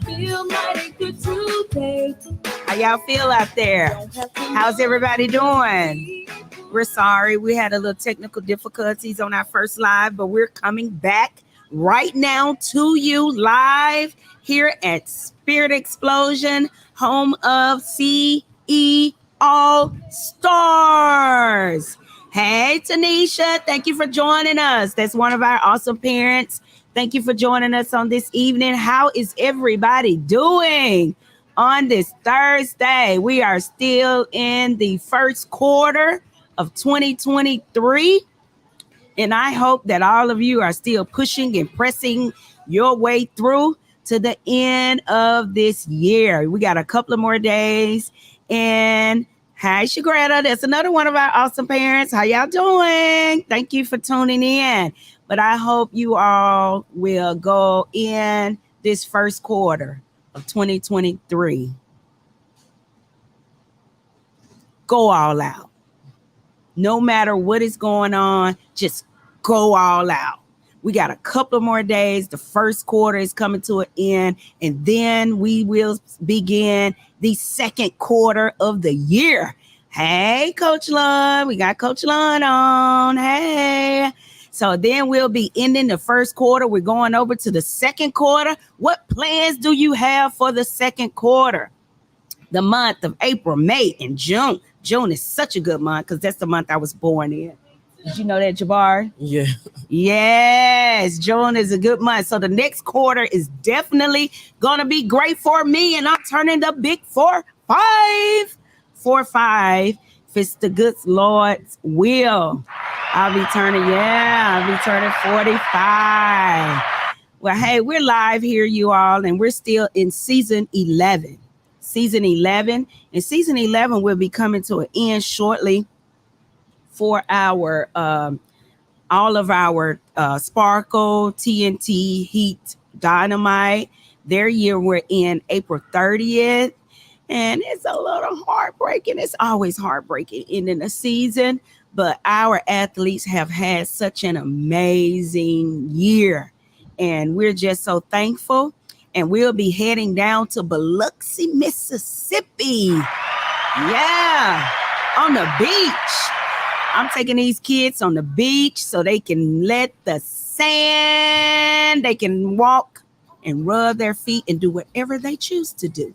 feel mighty good today. How y'all feel out there? How's everybody doing? We're sorry. We had a little technical difficulties on our first live, but we're coming back right now to you live here at Spirit Explosion, home of CE All Stars. Hey, Tanisha, thank you for joining us. That's one of our awesome parents. Thank you for joining us on this evening. How is everybody doing on this Thursday? We are still in the first quarter of 2023. And I hope that all of you are still pushing and pressing your way through to the end of this year. We got a couple of more days. And hi, Shagretta. That's another one of our awesome parents. How y'all doing? Thank you for tuning in. But I hope you all will go in this first quarter of 2023. Go all out. No matter what is going on, just go all out. We got a couple more days. The first quarter is coming to an end, and then we will begin the second quarter of the year. Hey, Coach Lund. We got Coach Lund on. Hey. So then we'll be ending the first quarter. We're going over to the second quarter. What plans do you have for the second quarter? The month of April, May, and June. June is such a good month because that's the month I was born in. Did you know that, Jabbar? Yeah. Yes, June is a good month. So the next quarter is definitely going to be great for me. And I'm turning the big 4-5. 4-5. If it's the good Lord's will. I'll be turning 45. Well, hey, we're live here, you all, and we're still in season 11. Season 11. And season 11 will be coming to an end shortly for our all of our Sparkle, TNT, Heat, Dynamite. Their year we're in April 30th. And it's a little heartbreaking. It's always heartbreaking ending the season. But our athletes have had such an amazing year. And we're just so thankful. And we'll be heading down to Biloxi, Mississippi. Yeah, on the beach. I'm taking these kids on the beach so they can let the sand, they can walk and rub their feet and do whatever they choose to do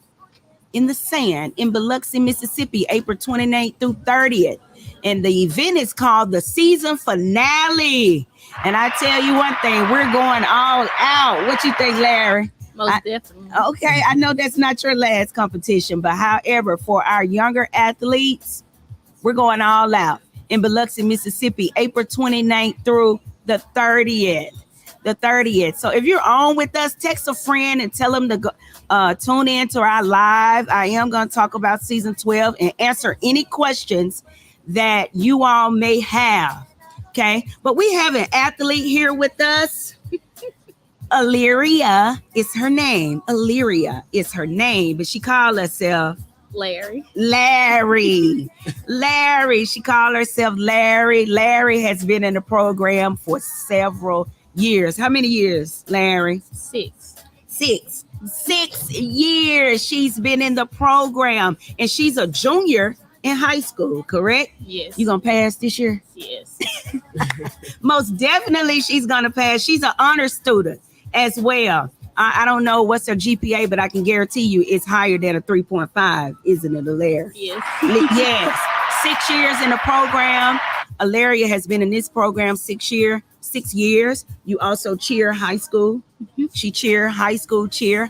in the sand in Biloxi, Mississippi, April 29th through 30th. And the event is called the season finale. And I tell you one thing, we're going all out. What you think, Larry? Most definitely. Okay, I know that's not your last competition, but however, for our younger athletes, we're going all out in Biloxi, Mississippi, April 29th through the 30th. The 30th. So if you're on with us, text a friend and tell them to go, tune in to our live. I am going to talk about season 12 and answer any questions that you all may have. Okay, but we have an athlete here with us. Illyria is her name. Illyria is her name, but she called herself Larry. Larry. She called herself Larry. Larry has been in the program for several years. How many years, Larry? 6. 6 years she's been in the program, and she's a junior in high school, correct? Yes. You gonna pass this year? Yes. Most definitely she's gonna pass. She's an honor student as well. I don't know what's her GPA, but I can guarantee you it's higher than a 3.5, isn't it, Alaria? Yes. Yes. 6 years in the program. Alaria has been in this program 6 years. You also cheer high school. Mm-hmm. She cheer high school cheer.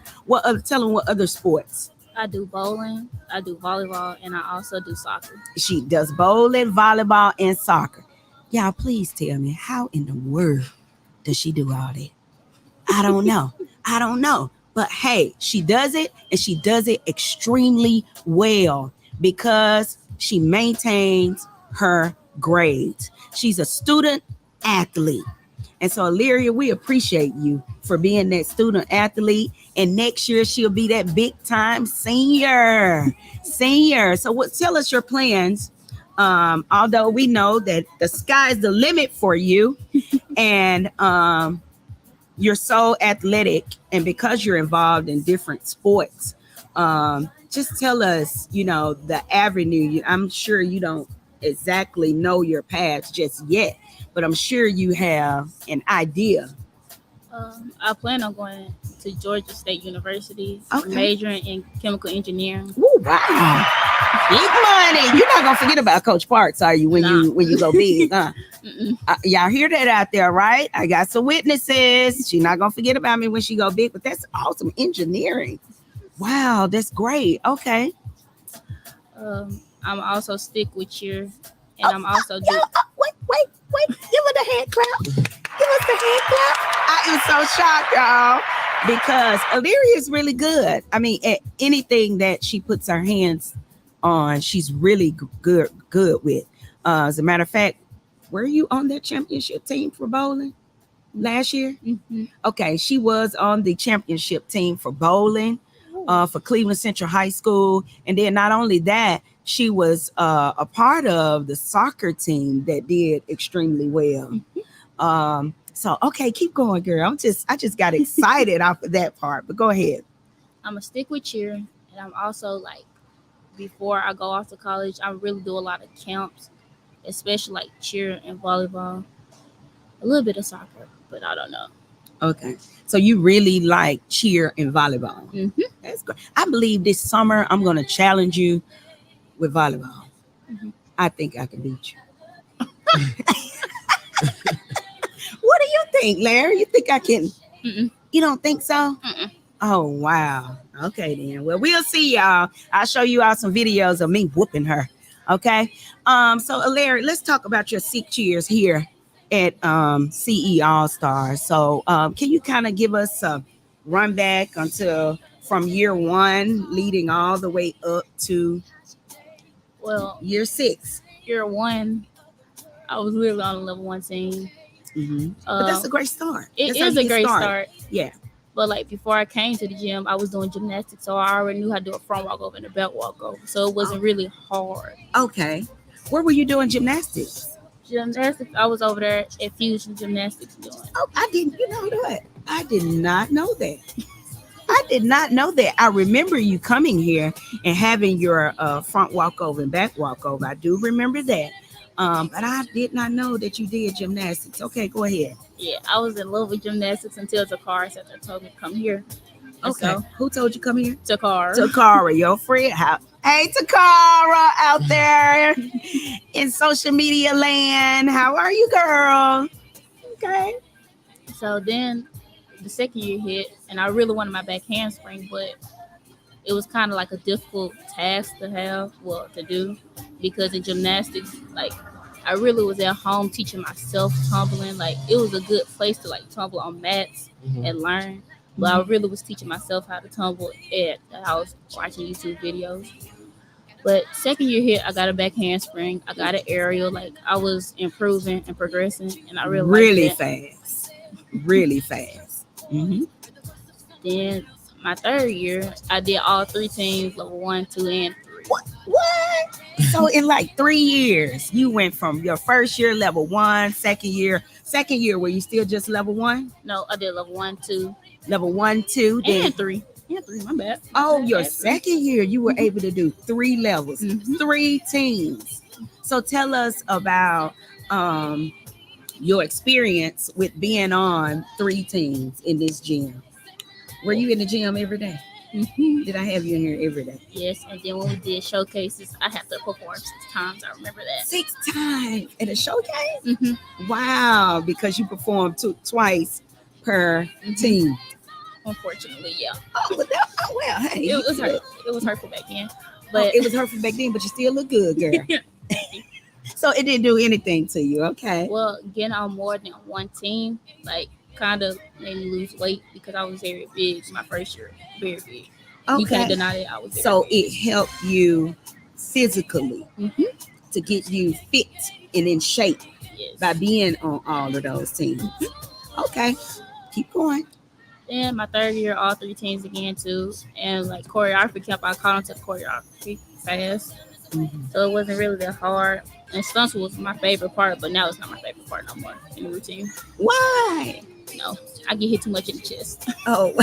Tell them what other sports. I do bowling, I do volleyball, and I also do soccer. She does bowling, volleyball, and soccer. Y'all, please tell me, how in the world does she do all that? I don't know. But hey, she does it, and she does it extremely well because she maintains her grades. She's a student athlete. And so, Illyria, we appreciate you for being that student athlete. And next year, she'll be that big time senior. So tell us your plans. Although we know that the sky's the limit for you. And you're so athletic, and because you're involved in different sports, just tell us, the avenue. I'm sure you don't exactly know your path just yet, but I'm sure you have an idea. I plan on going to Georgia State University, Okay. majoring in chemical engineering. Woo, wow. Big money. You're not gonna forget about Coach Parks, are you? When Nah. you go big, huh? Mm-mm. Y'all hear that out there, right? I got some witnesses. She's not gonna forget about me when she go big. But that's awesome, engineering. Wow, that's great. Okay. I'm also stick with cheer, and I'm also do. Wait. Give her the hand clap. Give us the hand clap. I am so shocked, y'all, because Illyria is really good. I mean, at anything that she puts her hands on, she's really good with. As a matter of fact, were you on that championship team for bowling last year? Mm-hmm. Okay, she was on the championship team for bowling for Cleveland Central High School. And then not only that, she was a part of the soccer team that did extremely well. So, okay, keep going, girl. I just got excited off of that part, but go ahead. I'm gonna stick with cheer, and I'm also like, before I go off to college, I really do a lot of camps, especially like cheer and volleyball, a little bit of soccer, but I don't know. Okay. So you really like cheer and volleyball. Mm-hmm. That's great. I believe this summer I'm going to challenge you with volleyball. Mm-hmm. I think I can beat you. What do you think, Larry? You think I can? Mm-mm. You don't think so? Mm-mm. Oh, wow. Okay, then. Well, we'll see, y'all. I'll show you all some videos of me whooping her. Okay. So Larry, let's talk about your 6 years here at CE All Stars. So can you kind of give us a run back until from year one leading all the way up to year 6? Year one, I was literally on a level 1 team. Mm-hmm. But that's a great start. It is a great start. Yeah. But like before I came to the gym, I was doing gymnastics, so I already knew how to do a front walkover and a back walkover. So it wasn't really hard. Okay. Where were you doing gymnastics? Gymnastics, I was over there at Fusion Gymnastics doing. Oh, I didn't. You know what? I did not know that. I did not know that. I remember you coming here and having your front walkover and back walkover. I do remember that. But I did not know that you did gymnastics. Okay, go ahead. Yeah, I was in love with gymnastics until Takara said they told me to come here. And Okay. so, Who told you come here? Takara. Takara, your friend. Hey, Takara out there in social media land. How are you, girl? Okay. So then the second year hit, and I really wanted my back handspring, but it was kind of like a difficult task to do, because in gymnastics, like, I really was at home teaching myself tumbling. Like, it was a good place to like tumble on mats and learn. But I really was teaching myself how to tumble and I was watching YouTube videos. But second year hit, I got a back handspring. I got an aerial. Like, I was improving and progressing, and I really liked it. Fast. Really fast. Mm-hmm. Then my third year, I did all 3 teams, level 1, 2, and 3. What? So in like 3 years, you went from your first year level 1, second year were you still just level 1? No, I did level 1, 2, Level 1, 2, then and 3. Yeah, 3. My bad. your second year, you were able to do 3 levels, 3 teams. So tell us about your experience with being on 3 teams in this gym. Were you in the gym every day? Mm-hmm. Did I have you in here every day? Yes, and then when we did showcases, I had to perform 6 times. I remember that. 6 times at a showcase? Mm-hmm. Wow, because you performed twice per team. Unfortunately, yeah. Well, hey. It was hurt. It was hurtful back then. But it was hurtful back then, but you still look good, girl. So it didn't do anything to you, okay? Well, getting on more than one team, like, kind of made me lose weight because I was very big my first year. Very big. Okay. You can't deny it. I was very so big. it helped you physically to get you fit and in shape Yes. by being on all of those teams. Okay, keep going. Then my third year, all 3 teams again too, and like choreography camp, I caught on to choreography fast, so it wasn't really that hard. And stunts was my favorite part, but now it's not my favorite part no more in the routine. Why? No, I get hit too much in the chest. Oh,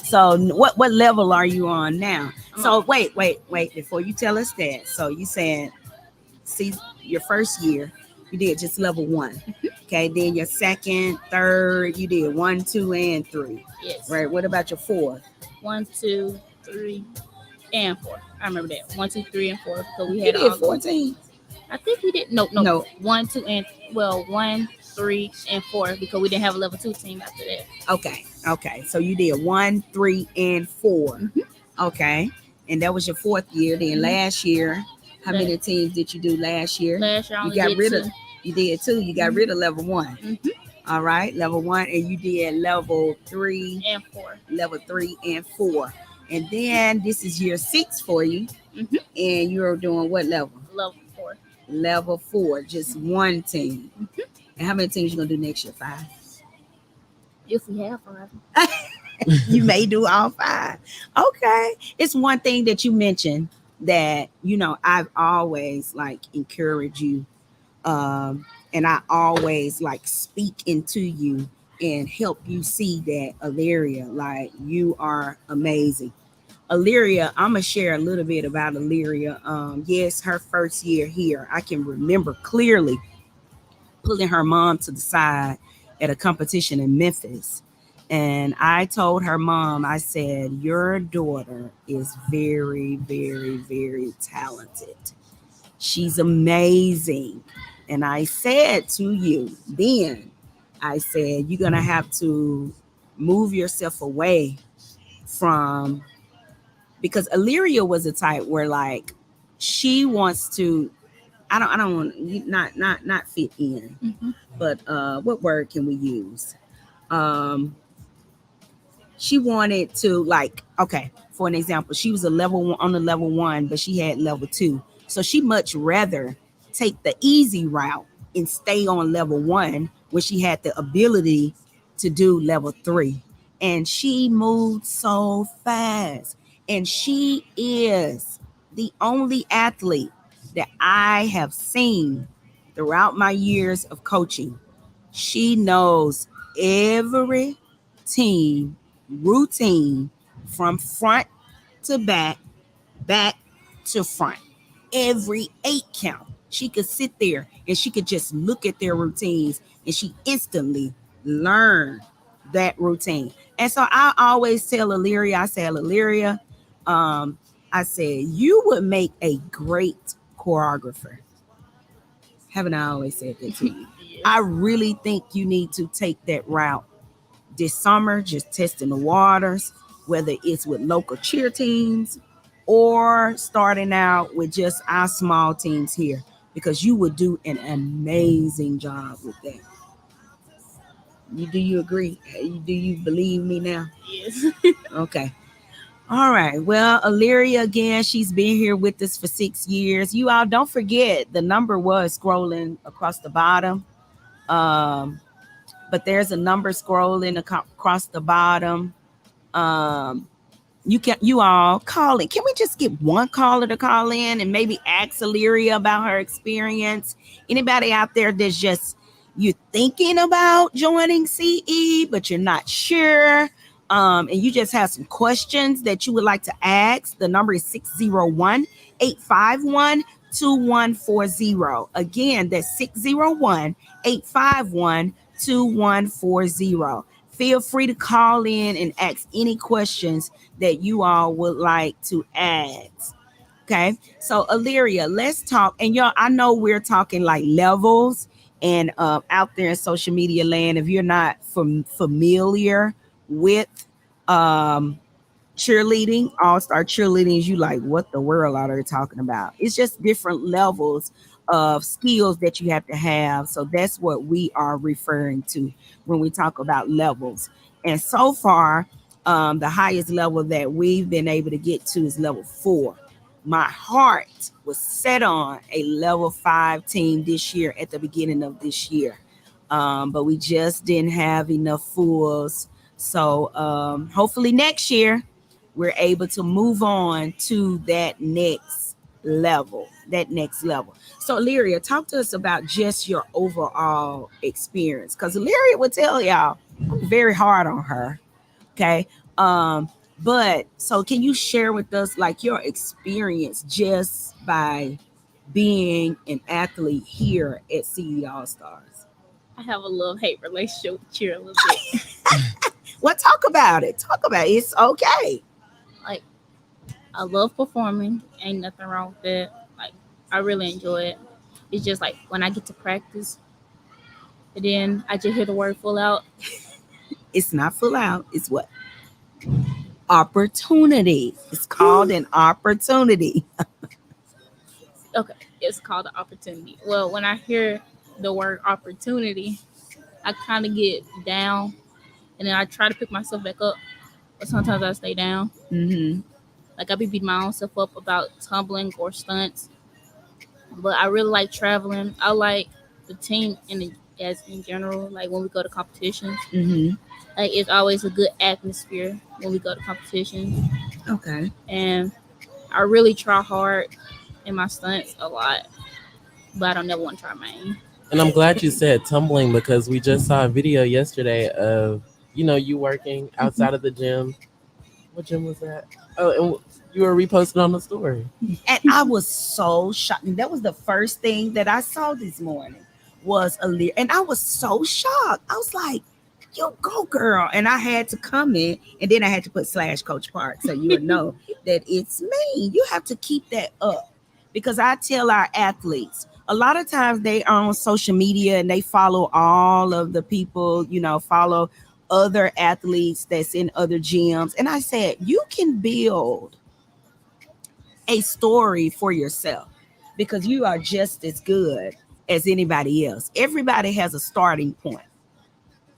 so what level are you on now? I'm So on- wait before you tell us that. So you said, see, your first year you did just level one. Okay, then your second, third, you did 1, 2, and 3. Yes. Right. What about your fourth? 1, 2, 3, and 4. I remember that. 1, 2, 3, and 4. Because we You had did all. 14. I think we did. No. No. 1, 2, and 1, 3, and 4 because we didn't have a level 2 team after that. Okay. So you did 1, 3, and 4. Okay. And that was your fourth year. Then last year, how many teams did you do last year? Last year I You only got did rid 2. of. You did 2. You got rid of level 1. All right, level 1, and you did level 3 and 4. Level 3 and 4. And then this is year 6 for you. And you're doing what level? Level 4. Level 4, just one team. And how many teams you gonna do next year? 5. If we have 5. You may do all 5. Okay. It's one thing that you mentioned that, I've always like encouraged you. And I always like speak into you and help you see that, Illyria, like, you are amazing. Illyria, I'm gonna share a little bit about Illyria. Yes, her first year here, I can remember clearly pulling her mom to the side at a competition in Memphis. And I told her mom, I said, your daughter is very, very, very talented. She's amazing. And I said to you then, I said, you're going to have to move yourself away from, because Illyria was a type where like she wants to, I don't want not fit in, but what word can we use? She wanted to, like, okay, for an example, she was on the level 1, but she had level 2. So she much rather take the easy route and stay on level 1 when she had the ability to do level 3. And she moved so fast. And she is the only athlete that I have seen throughout my years of coaching. She knows every team routine from front to back, back to front. Every 8 count. She could sit there and she could just look at their routines and she instantly learned that routine. And so I always tell Illyria, I said, you would make a great choreographer. Haven't I always said that to you? Yes. I really think you need to take that route this summer, just testing the waters, whether it's with local cheer teams or starting out with just our small teams here, because you would do an amazing job with that. Do you agree? Do you believe me now? Yes. Okay. All right. Well, Illyria, again, she's been here with us for 6 years. You all don't forget, the number was scrolling across the bottom. But there's a number scrolling across the bottom. You all call in. Can we just get one caller to call in and maybe ask Illyria about her experience? Anybody out there that's just, you're thinking about joining CE, but you're not sure, and you just have some questions that you would like to ask, the number is 601-851-2140. Again, that's 601-851-2140. Feel free to call in and ask any questions that you all would like to ask. Okay, so Illyria, let's talk. And y'all, I know we're talking like levels, and out there in social media land, if you're not familiar with cheerleading, all-star cheerleading, you like, what the world are they talking about? It's just different levels of skills that you have to have. So that's what we are referring to when we talk about levels. And so far, the highest level that we've been able to get to is level 4. My heart was set on a level 5 team this year at the beginning of this year. But we just didn't have enough fools. So hopefully next year we're able to move on to that next level, that next level. So Lyria, talk to us about just your overall experience, because Lyria would tell y'all I'm very hard on her. Okay. But so can you share with us like your experience just by being an athlete here at CE All Stars? I have a love-hate relationship with cheer a little bit. Well, talk about it. Talk about it. It's okay. Like, I love performing. Ain't nothing wrong with that. Like, I really enjoy it. It's just like when I get to practice, and then I just hear the word full out. It's not full out. It's what? Opportunity. It's called an opportunity. Okay, it's called an opportunity. Well, when I hear the word opportunity, I kind of get down, and then I try to pick myself back up, but sometimes I stay down. Mm-hmm. Like I be beating my own self up about tumbling or stunts, but I really like traveling. I like the team as in general. Like when we go to competitions, Mm-hmm. like it's always a good atmosphere when we go to competitions, Okay. and I really try hard in my stunts a lot, but I don't never want to try mine. And I'm glad you said tumbling because we just saw a video yesterday of, you working outside of the gym. What gym was that? Oh, and you were reposted on the story. And I was so shocked. And that was the first thing that I saw this morning was Lyria. And I was so shocked. I was like, you go, girl. And I had to comment. And then I had to put / Coach Park so you would know that it's me. You have to keep that up. Because I tell our athletes, a lot of times they are on social media and they follow all of the people, follow other athletes that's in other gyms. And I said, you can build a story for yourself because you are just as good as anybody else. Everybody has a starting point.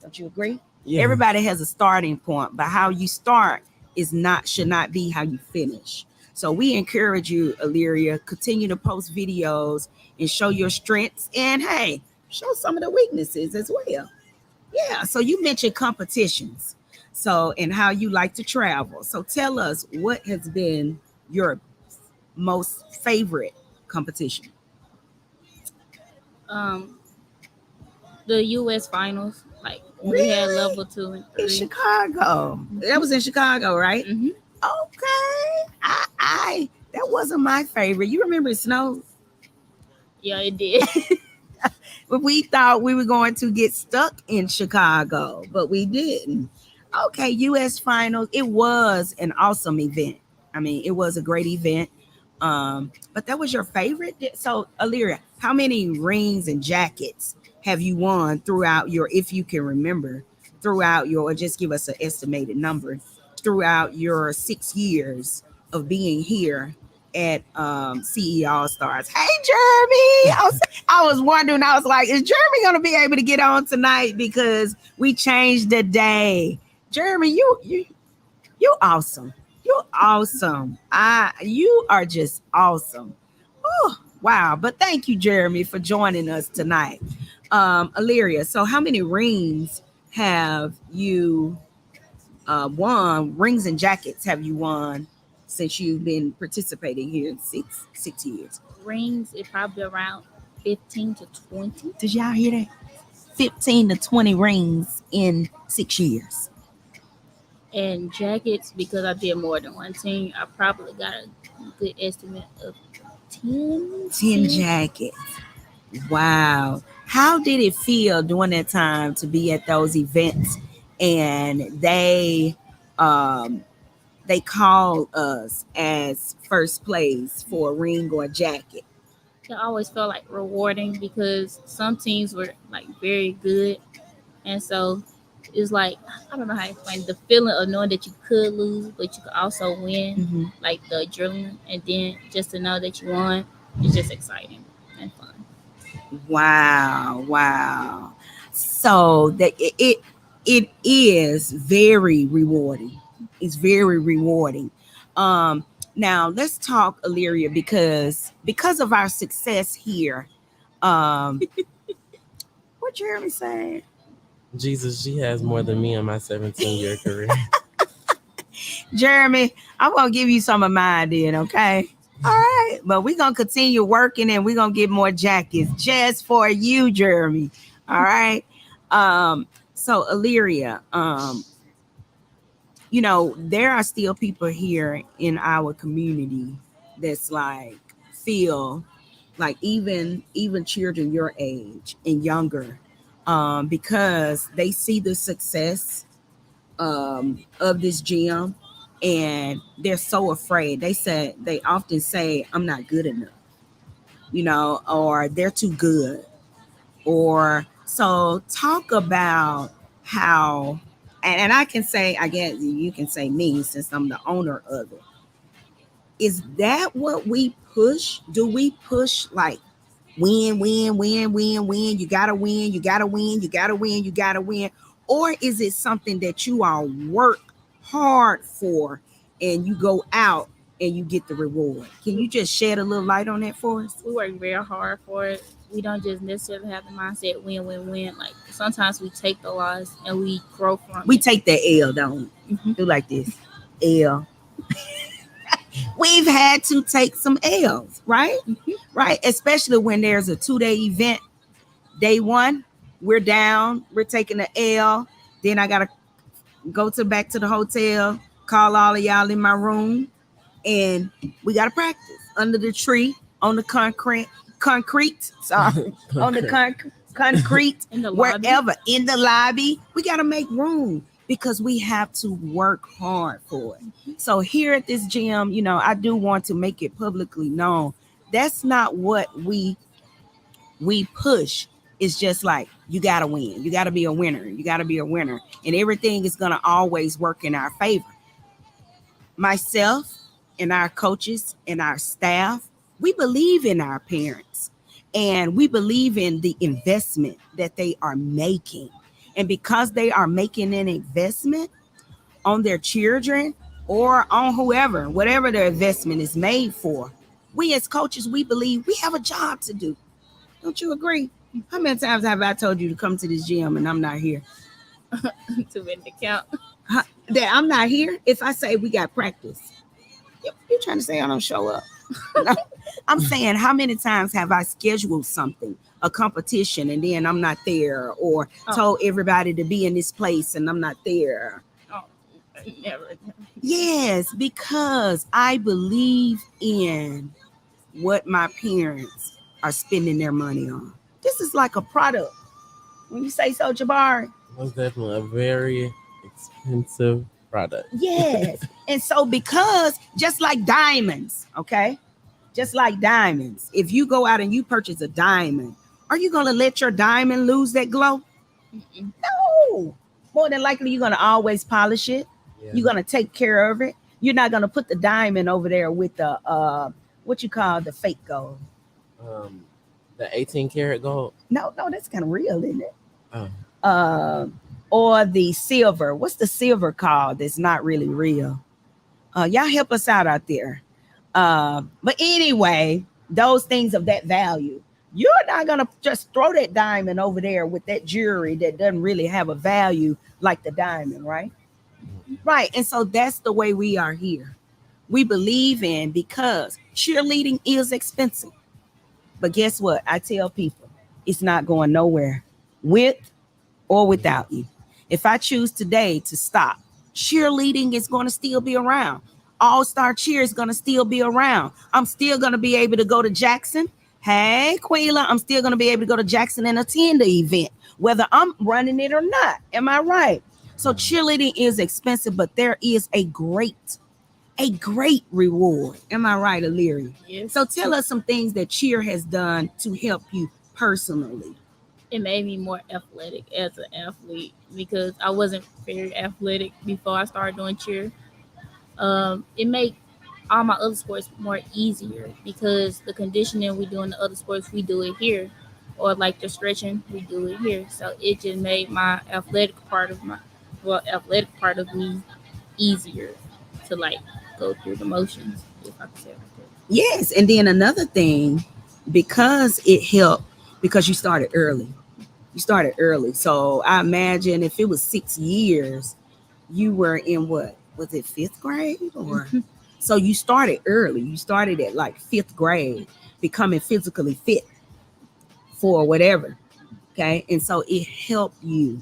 Don't you agree? Yeah. Everybody has a starting point, but how you start should not be how you finish. So we encourage you, Lyria, continue to post videos and show your strengths and hey, show some of the weaknesses as well. Yeah. So you mentioned competitions. So and how you like to travel. So tell us what has been your most favorite competition? Um, the U.S. finals, like when we had level 2 and In 3. Chicago. That was in Chicago, right? Mm-hmm. Okay. I that wasn't my favorite. You remember it snowed? Yeah, it did. But we thought we were going to get stuck in Chicago, but we didn't. Okay, US finals. It was an awesome event. I mean, it was a great event. But that was your favorite. So, Lyria, how many rings and jackets have you won throughout your, if you can remember, throughout your, or just give us an estimated number, throughout your 6 years of being here at CE All Stars? Hey, Jeremy. I was wondering, I was like, is Jeremy going to be able to get on tonight? Because we changed the day. Jeremy, you awesome. You're awesome. You are just awesome. Oh, wow. But thank you, Jeremy, for joining us tonight. Lyria, so how many rings have you won? Rings and jackets have you won since you've been participating here in six years? Rings, it probably around 15 to 20. Did y'all hear that? 15 to 20 rings in 6 years. And jackets, because I did more than one team, I probably got a good estimate of 10. 10 jackets. Wow. How did it feel during that time to be at those events and they called us as first place for a ring or a jacket? It always felt like rewarding because some teams were like very good, and so it's like, I don't know how to explain the feeling of knowing that you could lose, but you could also win. Mm-hmm. Like the adrenaline, and then just to know that you won is just exciting and fun. Wow. So that it is very rewarding. It's very rewarding. Now let's talk, Lyria, because of our success here. What Jeremy saying? Jesus, she has more than me in my 17-year career. Jeremy, I'm gonna give you some of mine then, okay? All right, but we're gonna continue working and we're gonna get more jackets just for you, Jeremy. All right. So Illyria, there are still people here in our community that's like feel like even children your age and younger, because they see the success of this gym and they're so afraid. They often say, I'm not good enough, or they're too good. Or so talk about how, and I can say, I guess you can say me since I'm the owner of it. Is that what we push? Do we push like win, win, win, win, win? You gotta win, you gotta win, you gotta win, you gotta win. Or is it something that you all work hard for and you go out and you get the reward? Can you just shed a little light on that for us? We work very hard for it. We don't just necessarily have the mindset win, win, win. Like sometimes we take the loss and we grow from We it. take the L, don't we? Mhm. Do like this. L. We've had to take some L's, right? Mhm. Right. Especially when there's a 2-day event. Day one, we're down, we're taking the L. Then I gotta go back to the hotel, call all of y'all in my room, and we gotta practice under the tree on the concrete. Sorry, on the concrete, In the lobby. wherever in the lobby. We gotta make room because we have to work hard for it. So here at this gym, I do want to make it publicly known. That's not what we push. It's just like you gotta win. You gotta be a winner. You gotta be a winner, and everything is gonna always work in our favor. Myself and our coaches and our staff, we believe in our parents and we believe in the investment that they are making. And because they are making an investment on their children or on whatever their investment is made for, we as coaches, we believe we have a job to do. Don't you agree? How many times have I told you to come to this gym and I'm not here? To win the count. That I'm not here if I say we got practice. You're trying to say I don't show up. No, I'm saying how many times have I scheduled something, a competition, and then I'm not there, or told everybody to be in this place and I'm not there? Oh, never. Yes, because I believe in what my parents are spending their money on. This is like a product. When you say so, Jabari. That's definitely a very expensive product. Yes. And so because just like diamonds, okay? Just like diamonds, if you go out and you purchase a diamond, are you going to let your diamond lose that glow? Mm-mm. No. More than likely, you're going to always polish it. Yeah. You're going to take care of it. You're not going to put the diamond over there with the, what you call the fake gold. The 18 karat gold. No, that's kind of real, isn't it? Oh. Or the silver. What's the silver called that's not really real? Y'all help us out there. But anyway, those things of that value, you're not gonna just throw that diamond over there with that jewelry that doesn't really have a value like the diamond, right? Right. And so that's the way we are here. We believe in, because cheerleading is expensive. But guess what? I tell people it's not going nowhere with or without you. If I choose today to stop, cheerleading is going to still be around. All-Star Cheer is going to still be around. I'm still going to be able to go to Jackson. Hey, Quila, I'm still going to be able to go to Jackson and attend the event, whether I'm running it or not. Am I right? So cheerleading is expensive, but there is a great reward. Am I right, Illyria? Yes. So tell us some things that cheer has done to help you personally. It made me more athletic as an athlete because I wasn't very athletic before I started doing cheer. It made all my other sports more easier because the conditioning we do in the other sports, we do it here, or like the stretching, we do it here. So it just made my athletic part of me easier to like go through the motions, if I can say it like that. Yes, and then another thing, because it helped, because you started early. So I imagine if it was 6 years, you were in what? Was it 5th grade or? So you started early. You started at like 5th grade, becoming physically fit for whatever. Okay. And so it helped you,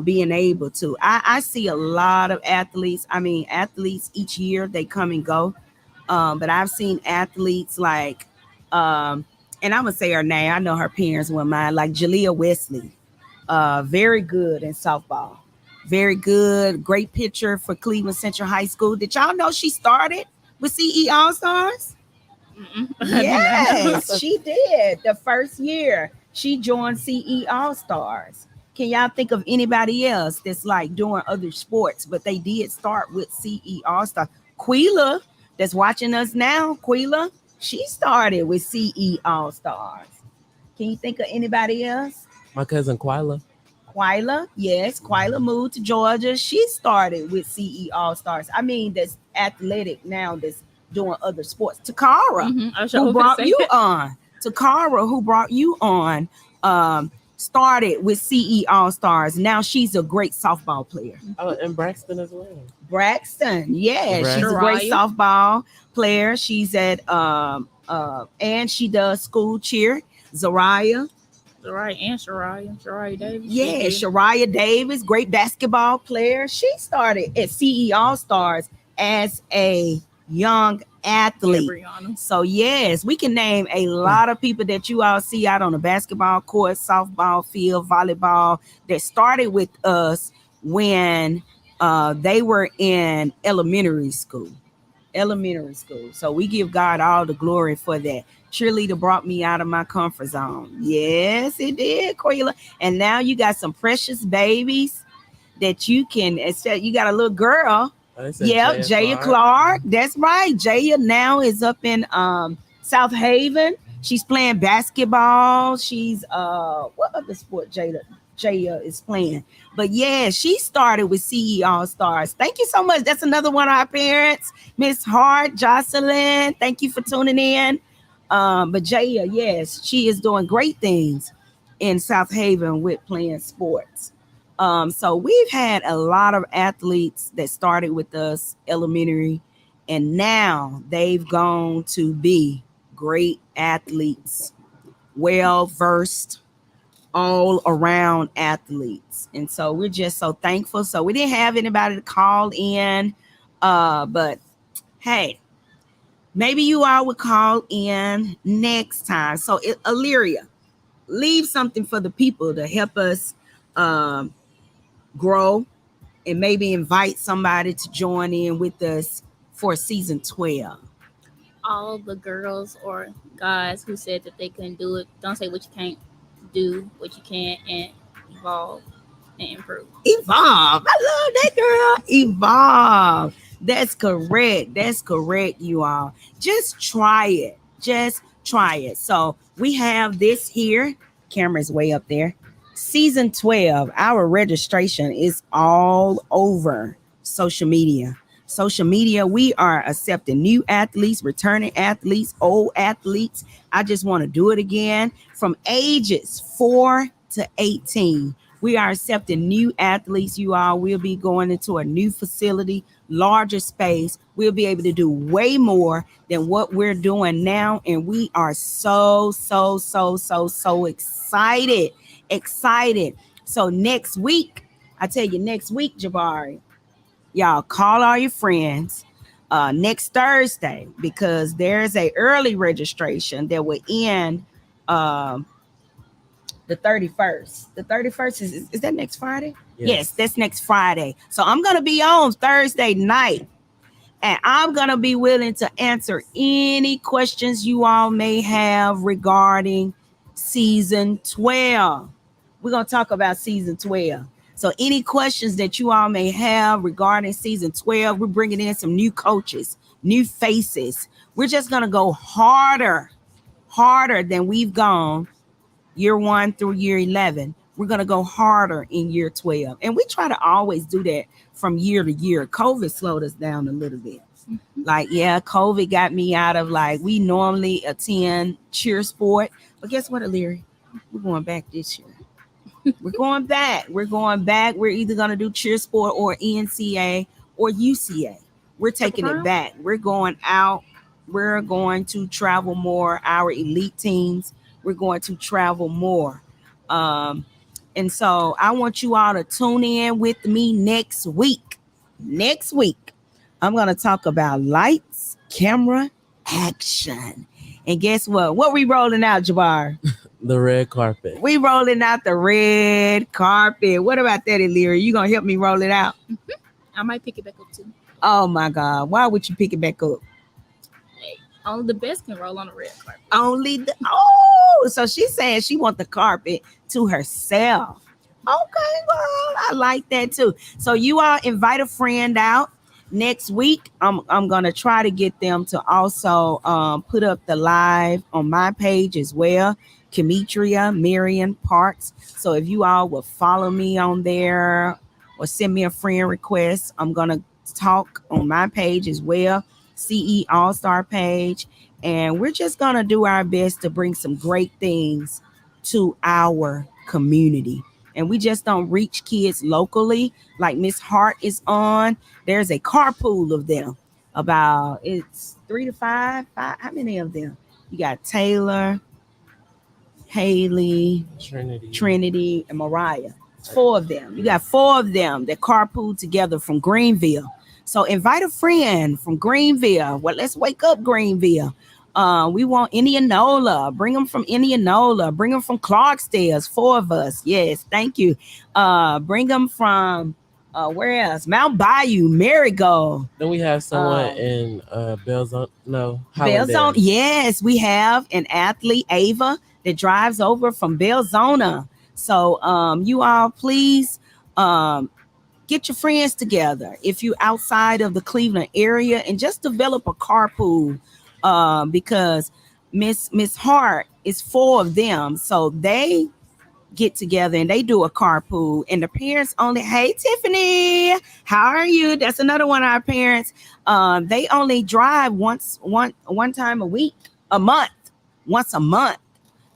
being able to. I see a lot of athletes. I mean, athletes each year, they come and go. But I've seen athletes like, and I'm going to say her name. I know her parents wouldn't mind, like Jalea Wesley. Very good in softball. Very good. Great pitcher for Cleveland Central High School. Did y'all know she started with CE All Stars? Yes, she did. The first year she joined CE All Stars. Can y'all think of anybody else that's like doing other sports, but they did start with CE All Stars? Quila, that's watching us now, Quila, she started with CE All Stars. Can you think of anybody else? My cousin Quila. Quila, yes, Quila moved to Georgia. She started with CE All Stars. I mean, that's athletic now, that's doing other sports. Takara, who brought you on. Takara, who brought you on, started with CE All Stars. Now she's a great softball player. Oh, and Braxton as well. Braxton, yeah, she's a great softball player. She's at and she does school cheer. Zariah Davis. Yeah, Shariah Davis, great basketball player. She started at CE All Stars as a young athlete. So yes, we can name a lot of people that you all see out on the basketball court, softball field, volleyball, that started with us when they were in elementary school. So we give God all the glory for that. Cheerleader brought me out of my comfort zone. Yes, it did, Quila. And now you got some precious babies that you can, you got a little girl. Yeah, Jaya Clark. That's right. Jaya now is up in South Haven. She's playing basketball. She's what other sport Jaya is playing? But yeah, she started with CE All Stars. Thank you so much. That's another one of our parents, Miss Hart, Jocelyn. Thank you for tuning in. But Jaya, yes, she is doing great things in South Haven with playing sports. So we've had a lot of athletes that started with us elementary, and now they've gone to be great athletes, well-versed, all around athletes. And so we're just so thankful. So we didn't have anybody to call in, but hey, maybe you all would call in next time. So Illyria, leave something for the people to help us grow, and maybe invite somebody to join in with us for season 12. All the girls or guys who said that they couldn't do it, don't say what you can't do, what you can, and evolve and improve. Evolve. I love that, girl. Evolve. That's correct, you all. Just try it. So we have this here. Camera's way up there. Season 12, our registration is all over social media. We are accepting new athletes, returning athletes, old athletes. I just want to do it again. From ages 4 to 18, we are accepting new athletes. You all will be going into a new facility, larger space. We'll be able to do way more than what we're doing now. And we are so excited. So next week, Jabari, y'all call all your friends next Thursday, because there's a early registration that will end the 31st. The 31st is that next Friday? Yes, that's next Friday. So I'm going to be on Thursday night, and I'm going to be willing to answer any questions you all may have regarding season 12. We're going to talk about season 12. So any questions that you all may have regarding season 12, we're bringing in some new coaches, new faces. We're just going to go harder than we've gone year 1 through year 11. We're going to go harder in year 12. And we try to always do that from year to year. COVID slowed us down a little bit. COVID got me out of, we normally attend cheer sport. But guess what, Illyria? We're going back this year. We're going back. We're either going to do cheer sport or NCA or UCA. we're taking it back. We're going out. We're going to travel more. Our elite teams, we're going to travel more. And so I want you all to tune in with me next week. Next week, I'm going to talk about lights, camera, action. And guess what? What we rolling out, Jabbar? The red carpet. We rolling out the red carpet. What about that, Illyria? You going to help me roll it out? I might pick it back up too. Oh, my God. Why would you pick it back up? Hey, only the best can roll on the red carpet. So she's saying she want the carpet to herself. Okay, well, I like that too. So you all invite a friend out next week. I'm gonna try to get them to also put up the live on my page as well. Kemetria Marion Parks. So if you all will follow me on there or send me a friend request, I'm gonna talk on my page as well. CE All-Star page. And we're just gonna do our best to bring some great things to our community. And we just don't reach kids locally. Like Miss Hart is on. There's a carpool of them. It's 3 to 5. How many of them? You got Taylor, Haley, Trinity, and Mariah. It's 4 of them. You got 4 of them that carpool together from Greenville. So invite a friend from Greenville. Well, let's wake up Greenville. We want Indianola. Bring them from Indianola. Bring them from Clarksdale. 4 of us. Yes, thank you. Bring them from where else? Mount Bayou, Marigold. Then we have someone in Belzone. No, Belzone. Yes, we have an athlete, Ava, that drives over from Belzona. So you all please get your friends together if you're outside of the Cleveland area and just develop a carpool. Because Miss Hart is 4 of them, so they get together and they do a carpool, and the parents only. Hey Tiffany, how are you? That's another one of our parents. They only drive one time once a month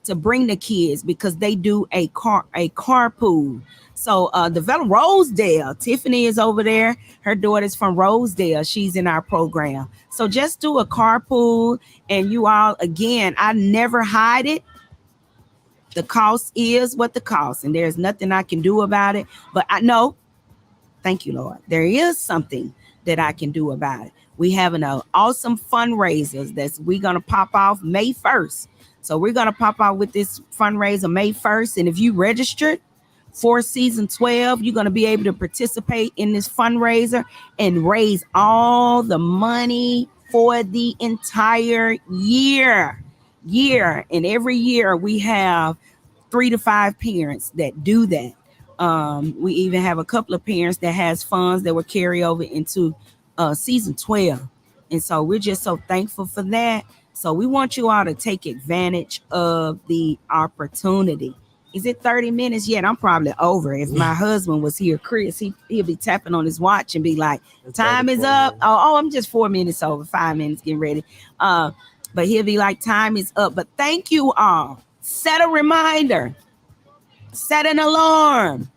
to bring the kids because they do a carpool. So develop Rosedale. Tiffany is over there. Her daughter's from Rosedale. She's in our program. So just do a carpool, and you all, again, I never hide it. The cost is what the cost, and there's nothing I can do about it. But I know, thank you, Lord, there is something that I can do about it. We have an awesome fundraisers that we're going to pop off May 1st. So we're going to pop out with this fundraiser May 1st. And if you registered for season 12, you're going to be able to participate in this fundraiser and raise all the money for the entire year. And every year we have 3 to 5 parents that do that. We even have a couple of parents that has funds that will carry over into season 12. And so we're just so thankful for that. So we want you all to take advantage of the opportunity. Is it 30 minutes yet? I'm probably over. If my husband was here, Chris, he'll be tapping on his watch and be like, time is up. Oh, I'm just 4 minutes over, 5 minutes getting ready. But he'll be like, time is up. But thank you all. Set a reminder. Set an alarm.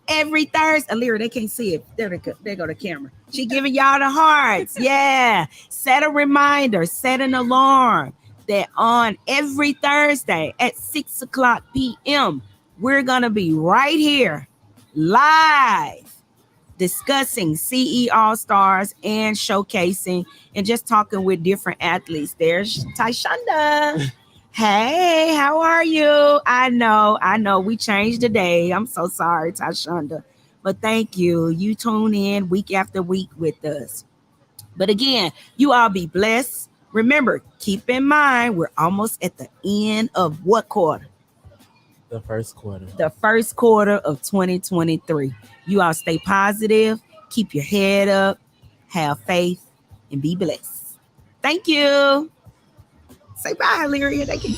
Every Thursday. Alira, they can't see it. There go the camera. She giving y'all the hearts. Yeah. Set a reminder. Set an alarm that on every Thursday at 6:00 p.m., we're going to be right here live discussing CE All-Stars and showcasing and just talking with different athletes. There's Tyshonda. Hey, how are you? I know we changed the day. I'm so sorry, Tyshonda. But thank you. You tune in week after week with us. But again, you all be blessed. Remember, keep in mind, we're almost at the end of what quarter? The first quarter. The first quarter of 2023. You all stay positive, keep your head up, have faith, and be blessed. Thank you. Say bye, Lyria. Thank you.